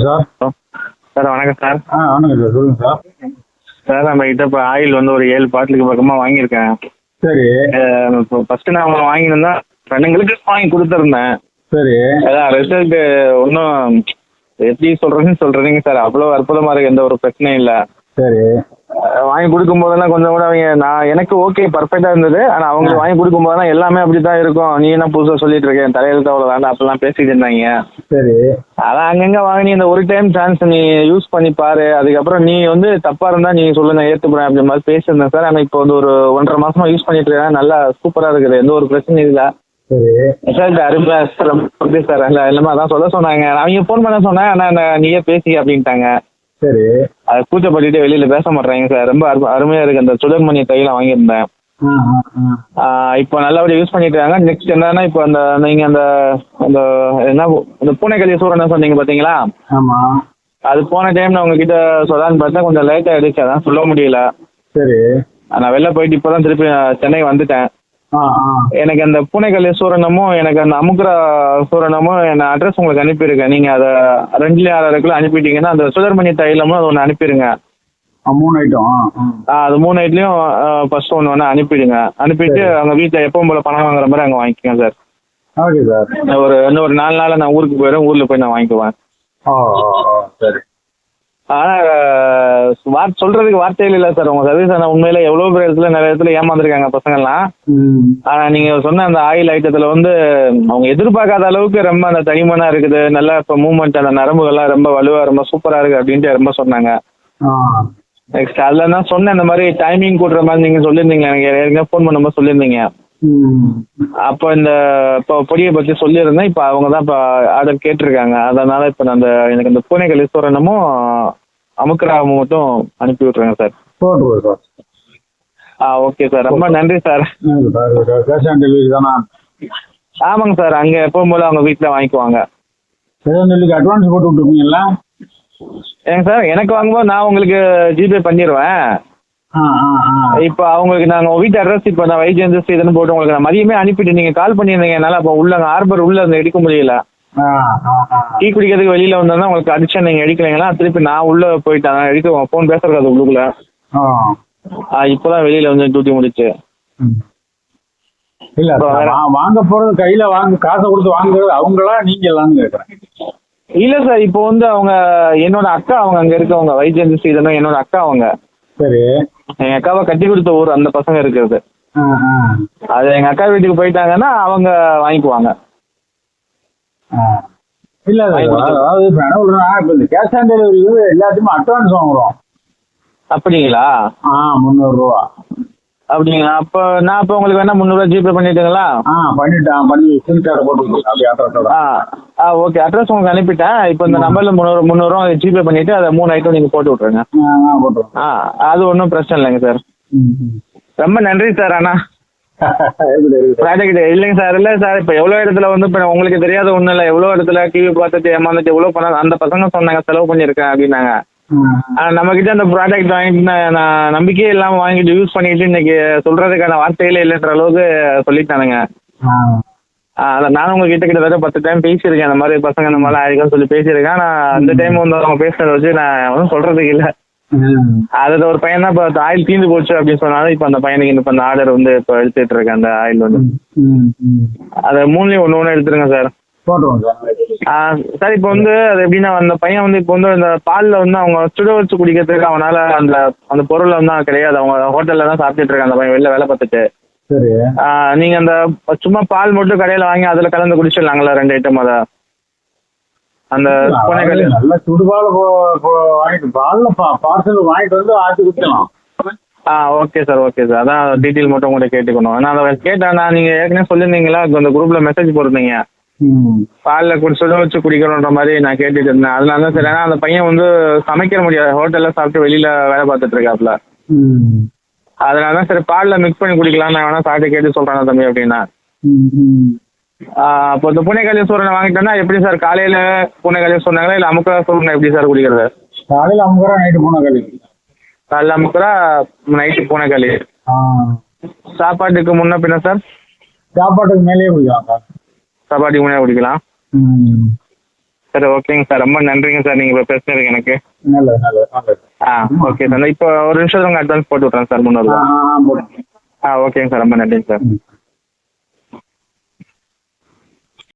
Sir. Sir வணக்கம் sir. வணக்கம் sir, சொல்லுங்க சார். சார் நம்ம கிட்ட இப்போ ஆயில் வந்து ஒரு 7 பாட்டிலுக்கு பக்கமாக வாங்கியிருக்கேன். சரி. இப்போ ஃபர்ஸ்ட் நான் வாங்கியிருந்தா ஃப்ரெண்டுங்களுக்கு வாங்கி கொடுத்துருந்தேன். சரி. அதான் ரிசல்ட் ஒன்றும் எப்படி சொல்றீங்க சார், அவ்வளோ அற்புதமா இருக்கு, எந்த ஒரு பிரச்சனையும் இல்லை. சரி. வாங்கி கொடுக்கும் போதெல்லாம் கொஞ்சம் கூட அவங்க எனக்கு ஓகே பர்ஃபெக்டா இருந்தது. ஆனா அவங்களுக்கு வாங்கி கொடுக்கும் போதெல்லாம் எல்லாமே அப்படித்தான் இருக்கும். நீ என்ன புதுசா சொல்லிட்டு இருக்கேன், தலையெழுத்து அவ்வளோ வேண்டாம் அப்படிலாம் பேசிட்டு இருந்தாங்க. சரி. அதான் அங்கங்க வாங்கி இந்த ஒரு டைம் சான்ஸ் நீ யூஸ் பண்ணி பாரு, அதுக்கப்புறம் நீ வந்து தப்பா இருந்தா நீ சொல்லுங்க ஏத்துப்பேன் அப்படி மாதிரி பேசியிருந்தேன் சார். ஆனா இப்போ வந்து ஒரு 1.5 மாசமா யூஸ் பண்ணிட்டு இருக்கேன். நல்லா சூப்பரா இருக்குது, எந்த ஒரு பிரச்சனையும் இல்லை. சரி. ரிசல்ட் அருமையா சார். எல்லாமே அதான் சொல்ல சொன்னாங்க. அவங்க ஃபோன் பண்ண சொன்னேன், ஆனா நீயே பேசி அப்படின்ட்டாங்க. சரி. அதை கூச்சப்பட்டு வெளியில பேச மாட்டேறாங்க சார். ரொம்ப அருமையா இருக்கு. அந்த சுடர்மணி தையெல்லாம் வாங்கியிருந்தேன். இப்போ நல்லபடியா யூஸ் பண்ணிட்டு இருக்காங்க. நெக்ஸ்ட் என்னன்னா இப்போ அந்த நீங்க அந்த அந்த என்ன அந்த பூனைக்கல்லி சூரன் சொன்னீங்க பாத்தீங்களா? ஆமா. அது போன டைம் நான் உங்ககிட்ட சொல்லான்னு பார்த்தா கொஞ்சம் லேட் ஆயிடுச்சு, அதான் சொல்ல முடியல. சரி. நான் வெளில போயிட்டு இப்பதான் திருப்பி சென்னை வந்துட்டேன். எனக்கு அந்த பூனைக்கல்லி சூரணமும் எனக்கு அந்த அமுக்குரா சூரணமும் என்ன அட்ரஸ் உங்களுக்கு அனுப்பியிருக்கேன். நீங்க அதை 2 அனுப்பிட்டீங்கன்னா அந்த சுடர்மணி தைலமும் அது ஒன்று அனுப்பிடுங்க. 3 ஐட்டம். அது 3 ஐட்லையும் ஃபர்ஸ்ட் ஒன்று வேணா அனுப்பிடுங்க. அனுப்பிட்டு அவங்க வீட்டில் எப்பவும் போல பணம் வாங்குற மாதிரி அங்கே வாங்கிக்கோங்க சார். Okay sir. இன்னும் ஒரு 4 நாளில் நான் ஊருக்கு போயிடுறேன். ஊரில் போய் நான் வாங்கிக்குவேன். சரி. ஆனால் சொல்றதுக்கு வார்த்தைகள் இல்லை சார். உங்க சர்வீஸ் ஆனால் உண்மையில எவ்வளோ பேர் இடத்துல நிறைய இடத்துல ஏமாந்துருக்காங்க பசங்கள்லாம். ஆனால் நீங்க சொன்ன அந்த ஆயில் ஐட்டத்தில் வந்து அவங்க எதிர்பார்க்காத அளவுக்கு ரொம்ப அந்த தனிமனா இருக்குது. நல்லா இப்போ மூவ்மெண்ட் அந்த நரம்புகள்லாம் ரொம்ப வலுவா ரொம்ப சூப்பரா இருக்கு அப்படின்ட்டு ரொம்ப சொன்னாங்க. நெக்ஸ்ட் அதில் தான் சொன்னேன், இந்த மாதிரி டைமிங் கூட்டுற மாதிரி நீங்கள் சொல்லியிருந்தீங்க. எனக்கு ஏற்கனவே ஃபோன் பண்ணும்போது சொல்லியிருந்தீங்க. அப்போ இந்த இப்போ பொடியை பற்றி சொல்லியிருந்தேன். இப்போ அவங்க தான் இப்போ ஆர்டர் கேட்டிருக்காங்க. அதனால இப்போ நான் எனக்கு இந்த பூனைக்கல்லி சூரணமும் அமுக்குராவும் மட்டும் அனுப்பி விட்ருங்க சார். போட்டுருவோம் சார். ஓகே சார், ரொம்ப நன்றி சார். கேஷ் ஆன் டெலிவரி தானா? ஆமாங்க சார், அங்கே எப்பவும் போல அவங்க வீட்டில் வாங்கிக்குவாங்க. கேஷ் ஆன் டெலிவரிக்கு அட்வான்ஸ் போட்டு விட்டுருக்கீங்களா? ஏங்க சார், எனக்கு வாங்கும்போது நான் உங்களுக்கு ஜிபே பண்ணிடுவேன். இப்போ அவங்களுக்கு நாங்கள் வீட்டு அட்ரஸ் இப்போ நான் வைஜெயந்த் இதுன்னு போட்டு உங்களுக்கு நான் மதியமே அனுப்பிட்டு நீங்கள் கால் பண்ணியிருந்தீங்க. என்னால் அப்போ உள்ள ஹார்பர் உள்ள அந்த எடுக்க முடியல. டீ குடிக்கிறதுக்கு வெளியில வந்தா உங்களுக்கு அடிச்சா நீங்க எடுக்கலைங்களா? திருப்பி நான் உள்ள போயிட்டேன், எடுக்க ஃபோன் பேசுறது உள்ளுக்குள்ள. இப்போதான் வெளியில வந்து டியூட்டி முடிச்சு. இல்ல வாங்க போறது கையில காசை கொடுத்து வாங்குறது அவங்களா நீங்களான்னு கேட்கறேன். இல்ல சார், இப்போ வந்து அவங்க என்னோட அக்கா, அவங்க அங்க இருக்கவங்க வைஜெயந்த் இதெல்லாம் என்னோட அக்கா. அவங்க சரி எங்க அக்காவை கட்டி கொடுத்த ஊர் அந்த பசங்க இருக்கிறது. அது எங்க அக்கா வீட்டுக்கு போயிட்டாங்கன்னா அவங்க வாங்கிக்குவாங்க. இல்ல அதாவது இப்ப என்ன சொல்றேன்னா, இப்ப இந்த கேஷ் ஆன் டெலிவரி எல்லாத்தையுமே அட்வான்ஸ் வாங்குறோம். அப்படிங்களா? 300 ரூபா. அப்படிங்களா? அப்போ நான் இப்போ உங்களுக்கு வேணா 300 ரூபா ஜிபே பண்ணிட்டுங்களா? பண்ணி சிம் கார்டை போட்டு அப்படி அட்ரஸோட. ஓகே, அட்ரஸ் உங்களுக்கு அனுப்பிட்டேன். இப்போ இந்த நம்பர்ல 300 ரூபா ஜிபே பண்ணிட்டு அதை 3 ஐட்டம் நீங்க போட்டு விட்டுருங்க. அது ஒன்றும் பிரச்சனை இல்லைங்க சார். ரொம்ப நன்றி சார். அண்ணா ப்ராடக்ட் இல்லைங்க சார். இல்லை சார், இப்போ எவ்வளோ இடத்துல வந்து இப்போ உங்களுக்கு தெரியாத ஒன்றும் இல்லை, எவ்வளோ இடத்துல டிவி பார்த்துட்டு ஏமாந்துட்டு எவ்வளோ பண்ண அந்த பசங்க சொன்னாங்க செலவு பண்ணியிருக்கேன் அப்படின்னாங்க. நம்ம கிட்ட அந்த ப்ராடக்ட் வாங்கிட்டு நான் நம்பிக்கையே இல்லாமல் வாங்கிட்டு யூஸ் பண்ணிட்டு இன்னைக்கு சொல்றதுக்கான வார்த்தைகளே இல்லைன்ற அளவுக்கு சொல்லிட்டானுங்க. அதான் நானும் உங்ககிட்ட கிட்டத்தட்ட 10 டைம் பேசியிருக்கேன். அந்த மாதிரி பசங்க இந்த மாதிரி ஆயிருக்கான்னு சொல்லி பேசியிருக்கேன். ஆனால் அந்த டைம் வந்து அவங்க பேசுறத வச்சு நான் ஒன்றும் சொல்றதுக்கு இல்லை. அது ஒரு பையன் தான் இப்போ ஆயில் தீர்ந்து போச்சு அப்படின்னு சொன்னாலும் இப்போ அந்த பையனுக்கு இப்போ அந்த ஆர்டர் வந்து இப்போ எடுத்துட்டு இருக்கேன். அந்த ஆயில் வந்து அதை 3லையும் ஒன்று எடுத்துருங்க சார். சார் இப்போ வந்து அது எப்படின்னா அந்த பையன் வந்து இப்போ வந்து இந்த பாலில் வந்து அவங்க சுட வச்சு குடிக்கிறதுக்கு அவனால அந்த அந்த பொருள் வந்து கிடையாது. அவங்க ஹோட்டல்ல தான் சாப்பிட்டுட்டு இருக்காங்க அந்த பையன் வெளில வேலை பார்த்துட்டு. நீங்க அந்த சும்மா பால் மட்டும் கடையில் வாங்கி அதில் கலந்து குடிச்சிடலாங்களா 2 ஐட்டம்? அதை அந்த நல்ல சுடுபால் வாங்கிட்டு பார்சல் வாங்கிட்டு வந்து ஆட்டி குடிக்கலாம். Okay sir, okay sir. அதான் டீட்டெயில் மட்டும் உங்கள்கிட்ட கேட்டுக்கணும். நான் அதை கேட்டேன். நீங்கள் ஏற்கனவே சொல்லியிருந்தீங்களா அந்த குரூப்ல மெசேஜ் போட்டிருந்தீங்க பாலில் சுட வச்சு குடிக்கணுன்ற மாதிரி நான் கேட்டுட்டு இருந்தேன். அதனால தான் சரி. ஏன்னா அந்த பையன் வந்து சமைக்க முடியாது, ஹோட்டலில் சாப்பிட்டு வெளியில வேலை பார்த்துட்டு இருக்காப்புல. அதனால தான் சரி பாலில் மிக்ஸ் பண்ணி குடிக்கலாம், நான் வேணா சாப்பிட்டு கேட்டு சொல்கிறேன் தம்பி அப்படின்னா. இப்போ இந்த பூனைக்கல்லி சூரனை வாங்கிட்டோன்னா எப்படி சார்? காலையில் பூனைக்கல்லி சொன்னாங்களா இல்லை அமுக்குரா சூரனை எப்படி சார் குடிக்கிறது? காலையில் அமுக்குரா, நைட்டு பூனைக்கல்லி. காலையில் அமுக்குரா, நைட்டு பூனைக்கல்லி. சாப்பாட்டுக்கு முன்ன பின்ன சார்? சாப்பாட்டுக்கு மேலேயே குடிக்கலாம் சார். சாப்பாட்டுக்கு முன்னே குடிக்கலாம். சரி ஓகேங்க சார், ரொம்ப நன்றிங்க சார் நீங்கள் இப்போ பேசுனதுக்கு எனக்கு. நல்லது நல்லது நல்லது. ஓகே சார், இப்போ ஒரு நிமிஷம் உங்கள் அட்வான்ஸ் போட்டு விட்றேன் சார் 300 ரூபா. போடுங்க. ஓகேங்க சார், ரொம்ப நன்றிங்க சார்.